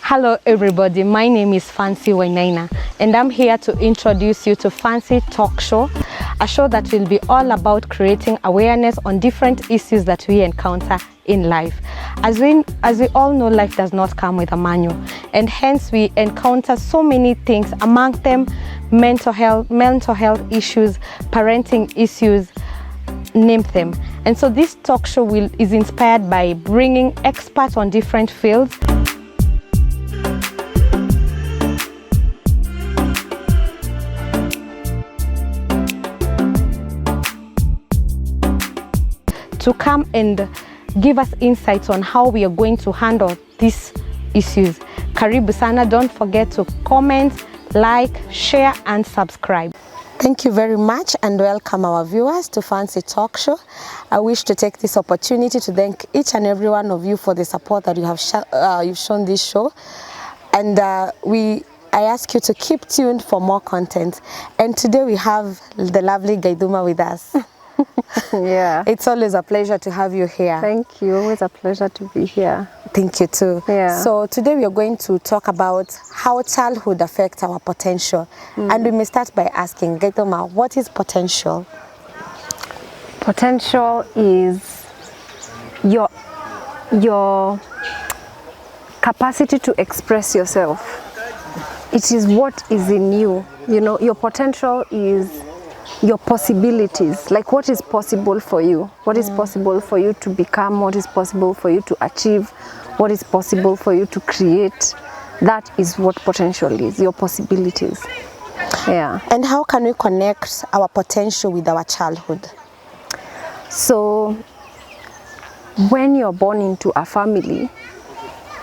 Hello everybody, my name is Fancy Wainaina and I'm here to introduce you to Fancy Talk Show, a show that will be all about creating awareness on different issues that we encounter in life. As we all know, life does not come with a manual, and hence we encounter so many things, among them mental health issues, parenting issues, name them. And so this talk show is inspired by bringing experts on different fields to come and give us insights on how we are going to handle these issues. Karibu sana. Don't forget to comment, like, share and subscribe. Thank you very much and welcome our viewers to Fancy Talk Show. I wish to take this opportunity to thank each and every one of you for the support that you have you've shown this show, and I ask you to keep tuned for more content. And today we have the lovely Gaiduma with us. Yeah, it's always a pleasure to have you here. Thank you. Always a pleasure to be here. Thank you too. Yeah. So today we are going to talk about how childhood affects our potential. And we may start by asking Gaitoma, what is potential? Potential is your capacity to express yourself. It is what is in you. You know, your potential is your possibilities, like what is possible for you, what is possible for you to become, what is possible for you to achieve, what is possible for you to create. That is what potential is, your possibilities. Yeah. And how can we connect our potential with our childhood? So when you're born into a family,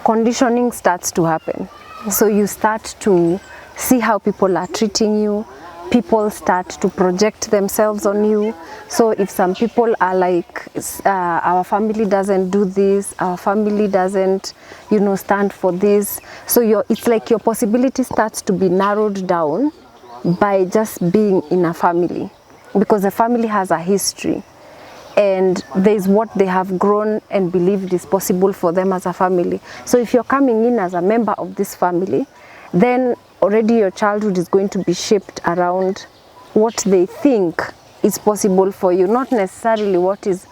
conditioning starts to happen. So you start to see how people are treating you. People start to project themselves on you. So if some people are like, our family doesn't do this, our family doesn't, you know, stand for this. So it's like your possibility starts to be narrowed down by just being in a family, because the family has a history and there's what they have grown and believed is possible for them as a family. So if you're coming in as a member of this family, then already your childhood is going to be shaped around what they think is possible for you, not necessarily what is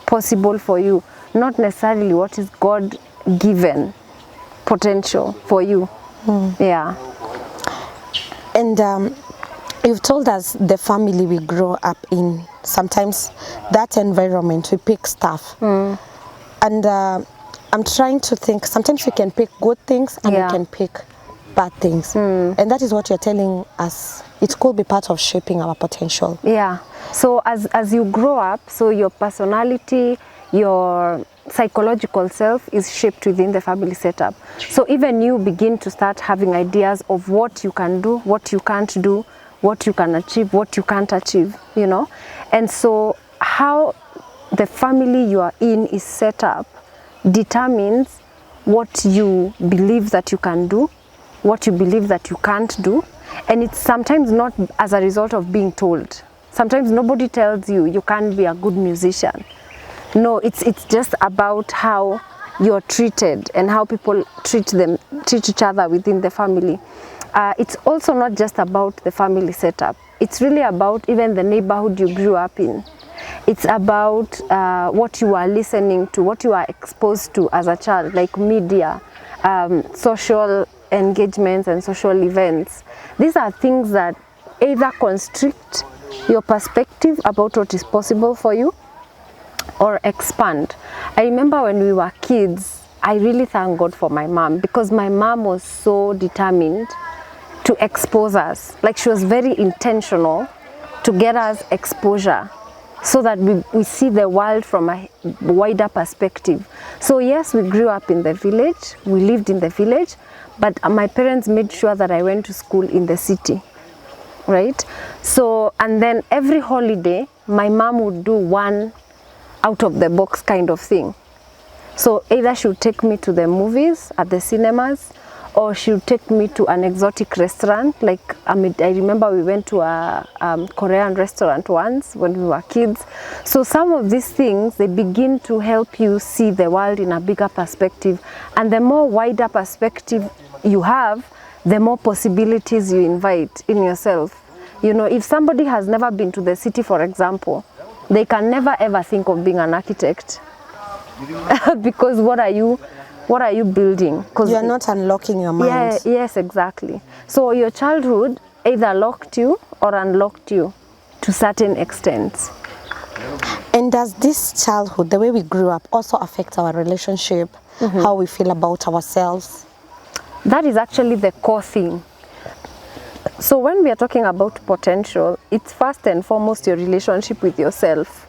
possible for you, not necessarily what is God-given potential for you. Yeah. And you've told us the family we grow up in, sometimes that environment, we pick stuff. And I'm trying to think, sometimes we can pick good things and we can pick bad things, and that is what you're telling us. It could be part of shaping our potential. Yeah. So as you grow up, so your personality, your psychological self is shaped within the family setup. So even you begin to start having ideas of what you can do, what you can't do, what you can achieve, what you can't achieve, you know. And so how the family you are in is set up determines what you believe that you can do, what you believe that you can't do. And it's sometimes not as a result of being told. Sometimes nobody tells you you can't be a good musician. No, it's just about how you're treated and how people treat each other within the family. It's also not just about the family setup. It's really about even the neighborhood you grew up in. It's about what you are listening to, what you are exposed to as a child, like media, social engagements and social events. These are things that either constrict your perspective about what is possible for you or expand. I remember when we were kids, I really thank God for my mom, because my mom was so determined to expose us. Like, she was very intentional to get us exposure so that we see the world from a wider perspective. So yes, we grew up in the village, we lived in the village, but my parents made sure that I went to school in the city, right? So, and then every holiday, my mom would do one out of the box kind of thing. So either she would take me to the movies at the cinemas, or she would take me to an exotic restaurant. Like I remember we went to a Korean restaurant once when we were kids. So some of these things, they begin to help you see the world in a bigger perspective, and the more wider perspective you have, the more possibilities you invite in yourself. You know, if somebody has never been to the city, for example, they can never ever think of being an architect. Because what are you building? Because you are not unlocking your mind. Yeah, yes, exactly. So your childhood either locked you or unlocked you to certain extents. And does this childhood, the way we grew up, also affect our relationship, how we feel about ourselves? That is actually the core thing. So when we are talking about potential, it's first and foremost your relationship with yourself.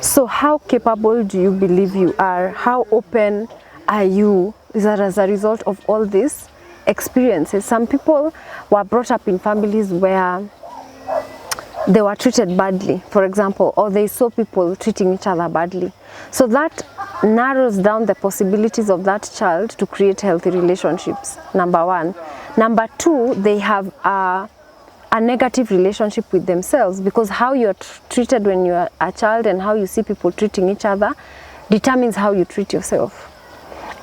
So how capable do you believe you are? How open are you? Is that as a result of all these experiences? Some people were brought up in families where they were treated badly, for example, or they saw people treating each other badly. So that narrows down the possibilities of that child to create healthy relationships, number one. Number two, they have a negative relationship with themselves, because how you're treated when you're a child and how you see people treating each other determines how you treat yourself.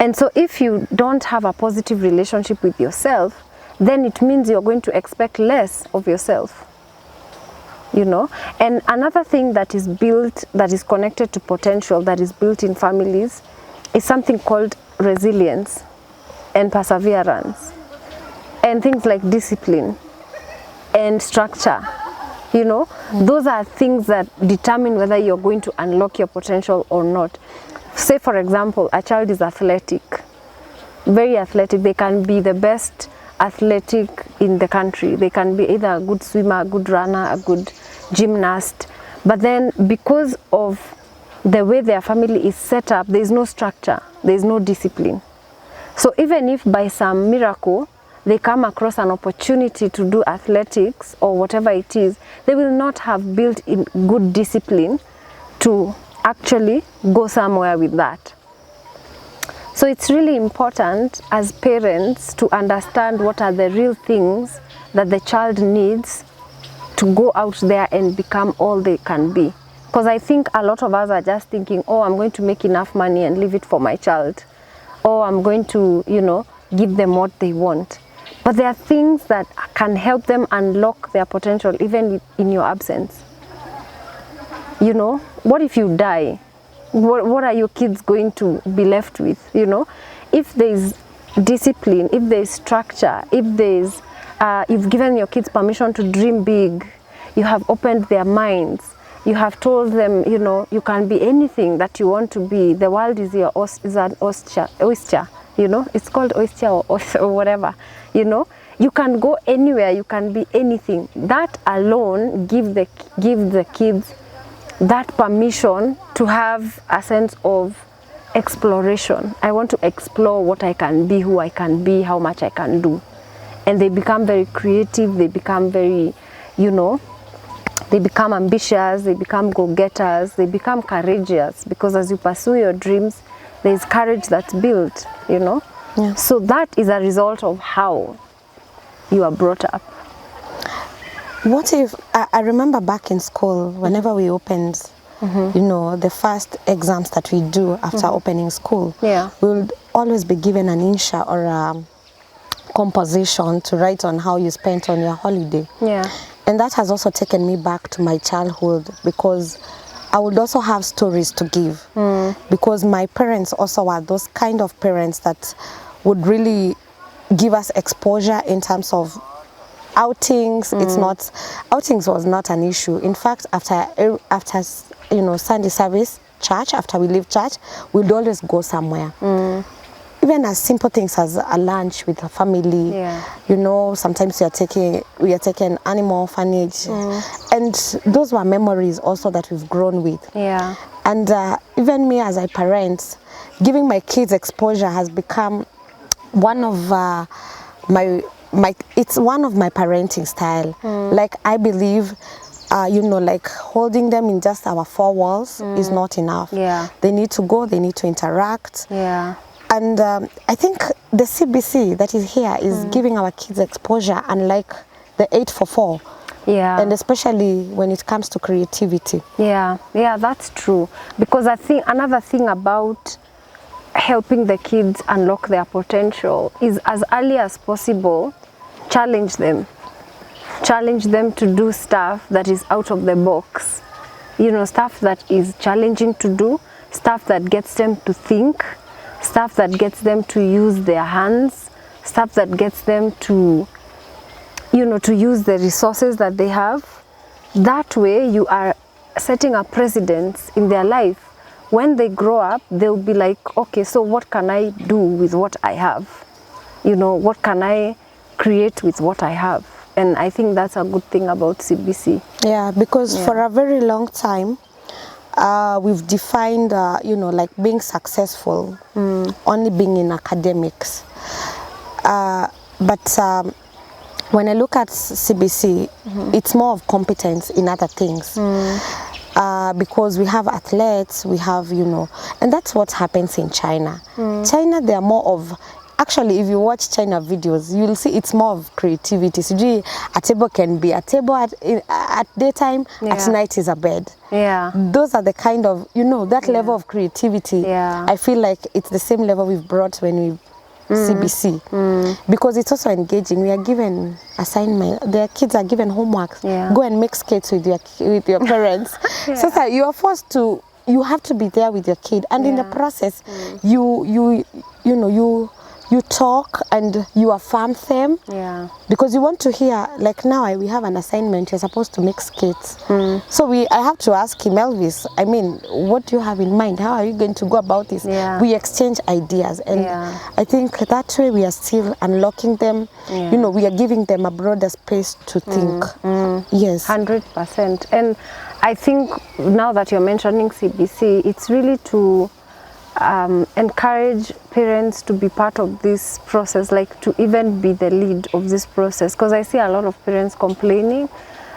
And so if you don't have a positive relationship with yourself, then it means you're going to expect less of yourself. You know, and another thing that is built, that is connected to potential, that is built in families, is something called resilience and perseverance, and things like discipline and structure. You know, those are things that determine whether you're going to unlock your potential or not. Say, for example, a child is athletic, very athletic. They can be the best athletic in the country. They can be either a good swimmer, a good runner, a good gymnast. But then because of the way their family is set up, there is no structure, there is no discipline. So even if by some miracle they come across an opportunity to do athletics or whatever it is, they will not have built in good discipline to actually go somewhere with that. So it's really important as parents to understand what are the real things that the child needs to go out there and become all they can be. Because I think a lot of us are just thinking, oh, I'm going to make enough money and leave it for my child. Or I'm going to, you know, give them what they want. But there are things that can help them unlock their potential even in your absence. You know, what if you die? What are your kids going to be left with? You know, if there is discipline, if there is structure, if there is, you've given your kids permission to dream big, you have opened their minds, you have told them, you know, you can be anything that you want to be. The world is your an oyster, you know, it's called oyster or whatever, you know. You can go anywhere, you can be anything. That alone gives the kids that permission to have a sense of exploration. I want to explore what I can be, who I can be, how much I can do. And they become very creative, they become very, you know, they become ambitious, they become go-getters, they become courageous, because as you pursue your dreams, there is courage that's built, you know. Yeah. So that is a result of how you are brought up. What if, I remember back in school, whenever we opened, you know, the first exams that we do after opening school, Yeah. we would always be given an insha or a composition to write on how you spent on your holiday. Yeah. And that has also taken me back to my childhood, because I would also have stories to give. Because my parents also were those kind of parents that would really give us exposure in terms of outings. Outings was not an issue. In fact, after you know, Sunday service, church, after we leave church, we'd always go somewhere. Even as simple things as a lunch with a family. Yeah. You know, sometimes we are taking animal orphanage, and those were memories also that we've grown with. Yeah. And even me as a parent, giving my kids exposure has become one of it's one of my parenting style. Like, I believe, you know, like holding them in just our four walls is not enough. Yeah. They need to go, they need to interact. Yeah. And I think the CBC that is here is giving our kids exposure, unlike the 844. Yeah. And especially when it comes to creativity. Yeah, that's true. Because I think another thing about helping the kids unlock their potential is, as early as possible, challenge them to do stuff that is out of the box, you know, stuff that is challenging to do, stuff that gets them to think, stuff that gets them to use their hands, stuff that gets them to, you know, to use the resources that they have. That way you are setting a precedence in their life. When they grow up, they'll be like, okay, so what can I do with what I have? You know, what can I create with what I have? And I think that's a good thing about CBC. Yeah, because for a very long time, we've defined, you know, like being successful, only being in academics. But when I look at CBC, it's more of competence in other things. Because we have athletes, we have, you know, and that's what happens in China. China, they are more of, actually, if you watch China videos, you'll see it's more of creativity. So a table can be a table at daytime, at night is a bed. Yeah. Those are the kind of, you know, that level of creativity. Yeah. I feel like it's the same level we've brought when we CBC, because it's also engaging. We are given assignment. Their kids are given homework. Yeah. Go and make skates with your parents. So that you are forced to. You have to be there with your kid, and in the process, you know you talk and you affirm them. Yeah. Because you want to hear, like now we have an assignment, you're supposed to make skates. So I have to ask him, Elvis, I mean, what do you have in mind? How are you going to go about this? Yeah. We exchange ideas, and I think that way we are still unlocking them. You know, we are giving them a broader space to think. Yes. 100%. And I think now that you're mentioning CBC, it's really to encourage parents to be part of this process, like to even be the lead of this process, because I see a lot of parents complaining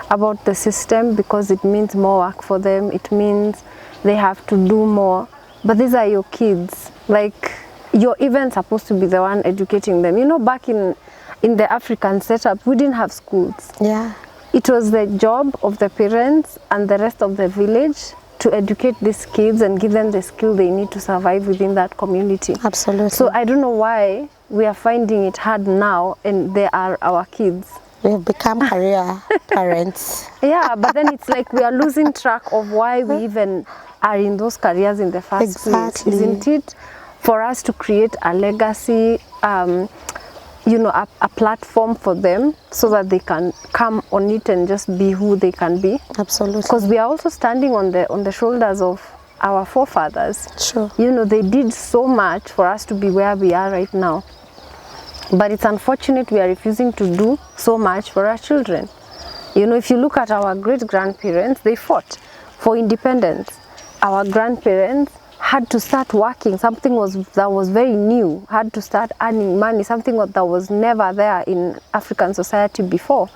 about the system because it means more work for them, it means they have to do more. But these are your kids, like you're even supposed to be the one educating them. You know, back in the African setup, we didn't have schools. Yeah. It was the job of the parents and the rest of the village to educate these kids and give them the skill they need to survive within that community. Absolutely. So I don't know why we are finding it hard now, and they are our kids. We have become career parents. Yeah, but then it's like we are losing track of why we even are in those careers in the first place. Isn't it? For us to create a legacy, you know, a platform for them so that they can come on it and just be who they can be. Absolutely. Because we are also standing on the shoulders of our forefathers. Sure. You know, they did so much for us to be where we are right now. But it's unfortunate we are refusing to do so much for our children. You know, if you look at our great-grandparents, they fought for independence. Our grandparents had to start working, something that was very new, had to start earning money, something that was never there in African society before.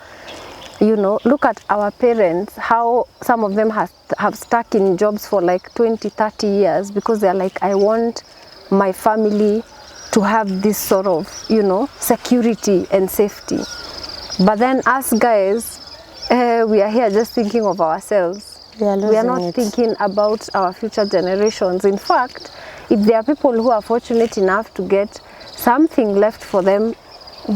You know, look at our parents, how some of them have stuck in jobs for like 20, 30 years because they're like, I want my family to have this sort of, you know, security and safety. But then us guys, we are here just thinking of ourselves. We are not thinking about our future generations. In fact, if there are people who are fortunate enough to get something left for them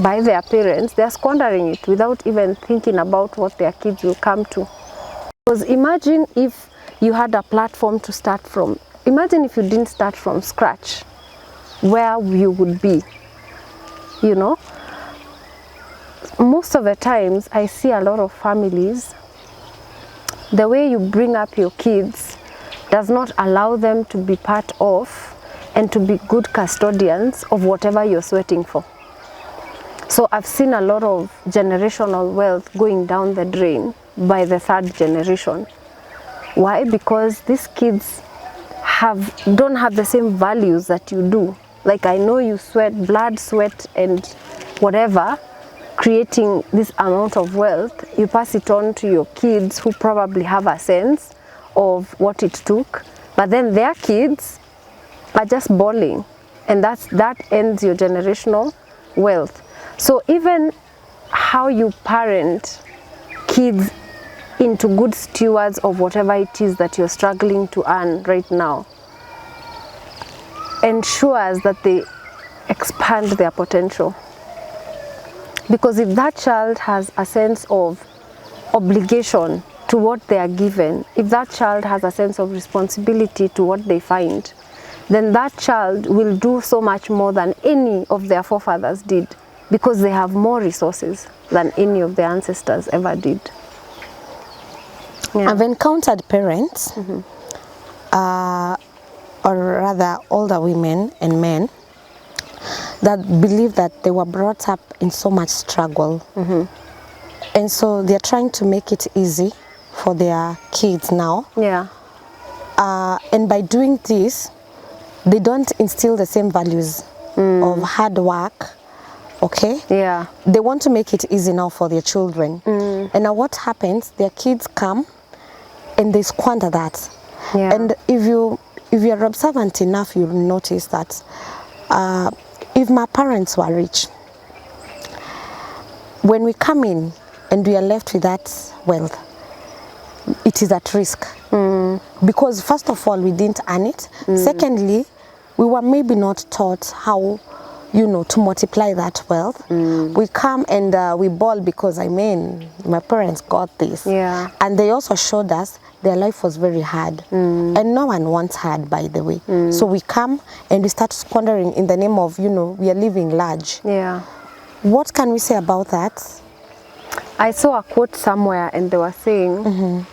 by their parents, they are squandering it without even thinking about what their kids will come to. Because imagine if you had a platform to start from. Imagine if you didn't start from scratch, where you would be, you know? Most of the times I see a lot of families, the way you bring up your kids does not allow them to be part of and to be good custodians of whatever you're sweating for. So I've seen a lot of generational wealth going down the drain by the third generation. Why? Because these kids don't have the same values that you do. Like, I know you sweat, blood, sweat, and whatever, creating this amount of wealth. You pass it on to your kids who probably have a sense of what it took, but then their kids are just balling and that ends your generational wealth. So even how you parent kids into good stewards of whatever it is that you're struggling to earn right now ensures that they expand their potential. Because if that child has a sense of obligation to what they are given, if that child has a sense of responsibility to what they find, then that child will do so much more than any of their forefathers did, because they have more resources than any of their ancestors ever did. Yeah. I've encountered parents, or rather older women and men, that believe that they were brought up in so much struggle. And so they're trying to make it easy for their kids now. Yeah. And by doing this, they don't instill the same values of hard work, okay? Yeah. They want to make it easy now for their children. And now what happens, their kids come and they squander that. Yeah. And if you're observant enough, you'll notice that if my parents were rich, when we come in and we are left with that wealth, it is at risk. Because first of all, we didn't earn it. Secondly, we were maybe not taught how, to multiply that wealth. We come and we bawl because, my parents got this. Yeah. And they also showed us their life was very hard. And no one wants hard, by the way. So we come and we start squandering in the name of, we are living large. Yeah. What can we say about that? I saw a quote somewhere and they were saying,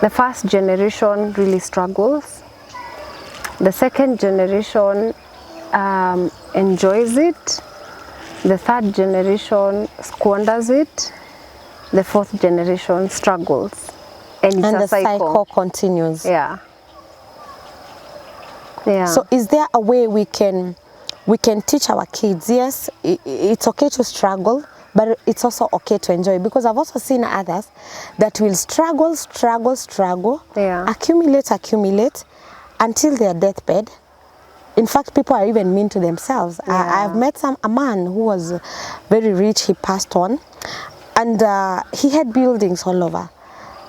the first generation really struggles. The second generation enjoys it. The third generation squanders it. The fourth generation struggles. And it's And a the cycle continues. Yeah. Yeah. So is there a way we can teach our kids? Yes, it's okay to struggle, but it's also okay to enjoy, because I've also seen others that will struggle, Yeah. accumulate until their deathbed. In fact, people are even mean to themselves. Yeah. I've met a man who was very rich. He passed on, and he had buildings all over.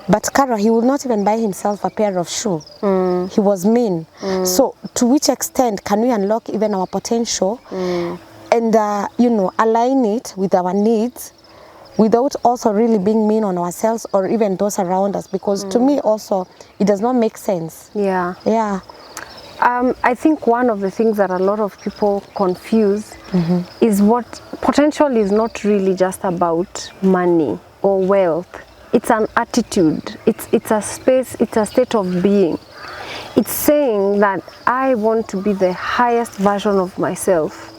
But Kara, he would not even buy himself a pair of shoes. He was mean. So to which extent can we unlock even our potential and, align it with our needs without also really being mean on ourselves or even those around us? Because to me also, it does not make sense. Yeah. Yeah. I think one of the things that a lot of people confuse is what potential is not really just about money or wealth. It's an attitude. It's a space, it's a state of being. It's saying that I want to be the highest version of myself.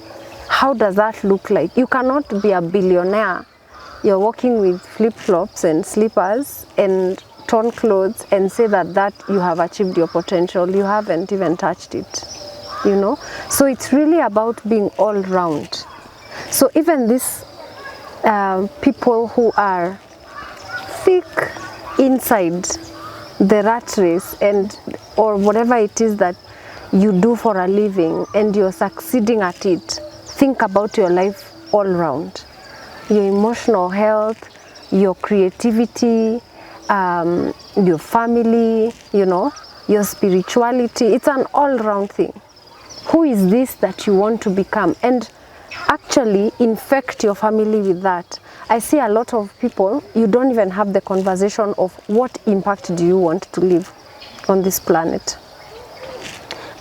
How does that look like? You cannot be a billionaire. You're walking with flip-flops and slippers and torn clothes and say that you have achieved your potential. You haven't even touched it, So it's really about being all round. So even these people who are thick inside the rat race or whatever it is that you do for a living and you're succeeding at it, think about your life all round. Your emotional health, your creativity, your family, your spirituality. It's an all-round thing. Who is this that you want to become? And actually infect your family with that. I see a lot of people, you don't even have the conversation of what impact do you want to leave on this planet.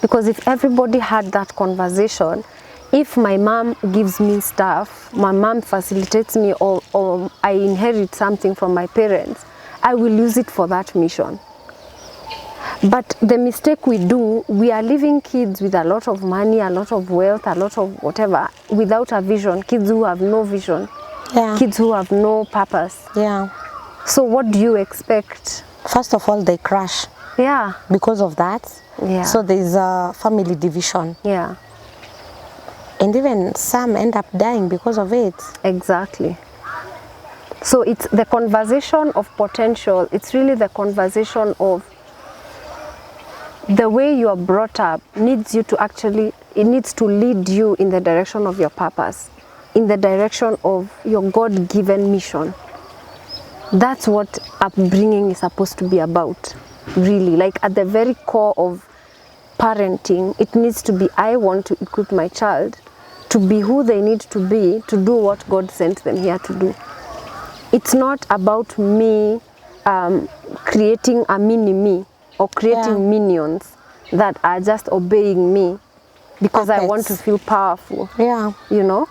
Because if everybody had that conversation, if my mom gives me stuff, my mom facilitates me, or I inherit something from my parents, I will use it for that mission. But the mistake we do, we are leaving kids with a lot of money, a lot of wealth, a lot of whatever, without a vision. Kids who have no vision. Yeah. Kids who have no purpose. Yeah. So what do you expect? First of all, they crash. Yeah. Because of that. Yeah. So there's a family division. Yeah. And even some end up dying because of it. Exactly. So it's the conversation of potential. It's really the conversation of the way you are brought up needs you to actually it needs to lead you in the direction of your purpose, in the direction of your God-given mission. That's what upbringing is supposed to be about, really. Like at the very core of parenting, it needs to be, I want to equip my child to be who they need to be to do what God sent them here to do. It's not about me creating a mini-me or creating minions that are just obeying me because I want to feel powerful. Yeah. You know?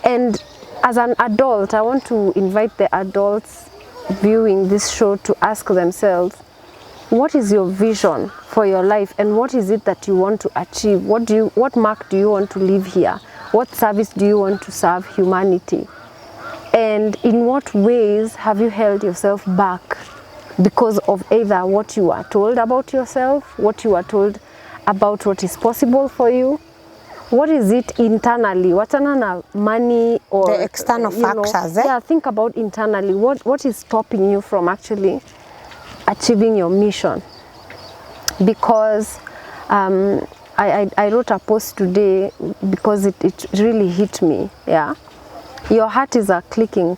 And as an adult, I want to invite the adults viewing this show to ask themselves, what is your vision for your life and what is it that you want to achieve? What mark do you want to leave here? What service do you want to serve humanity? And in what ways have you held yourself back because of either what you are told about yourself, what you are told about what is possible for you? What is it internally? What's money or the external factors? Yeah, think about internally. What is stopping you from actually achieving your mission? Because I wrote a post today because it really hit me. Yeah, your heart is a ticking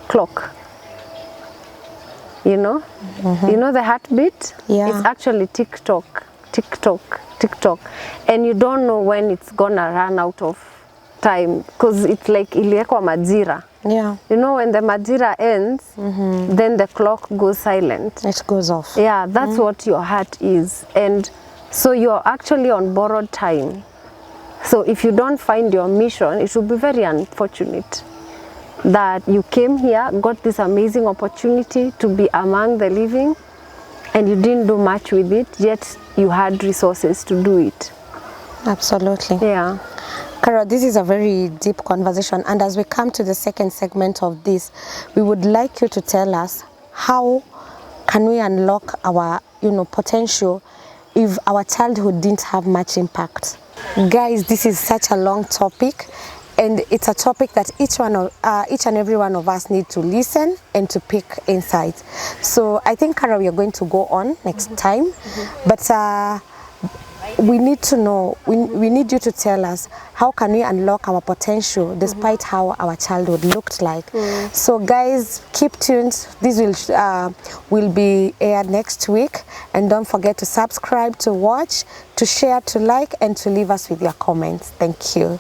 clock. You know, you know the heartbeat. Yeah, it's actually tick tock, and you don't know when it's gonna run out of time because it's like iliekwa majira. Yeah, you know, when the majira ends, then the clock goes silent. It goes off. Yeah, that's what your heart is. And so you're actually on borrowed time. So if you don't find your mission, it will be very unfortunate that you came here, got this amazing opportunity to be among the living, and you didn't do much with it, yet you had resources to do it. Absolutely. Yeah. Carol, this is a very deep conversation, and as we come to the second segment of this, we would like you to tell us how can we unlock our potential if our childhood didn't have much impact. Guys, this is such a long topic, and it's a topic that each and every one of us need to listen and to pick insights. So I think, Carol, we are going to go on next time, but we need to know, we need you to tell us how can we unlock our potential despite how our childhood looked like. So guys, keep tuned. This will be aired next week, and don't forget to subscribe, to watch, to share, to like, and to leave us with your comments. Thank you.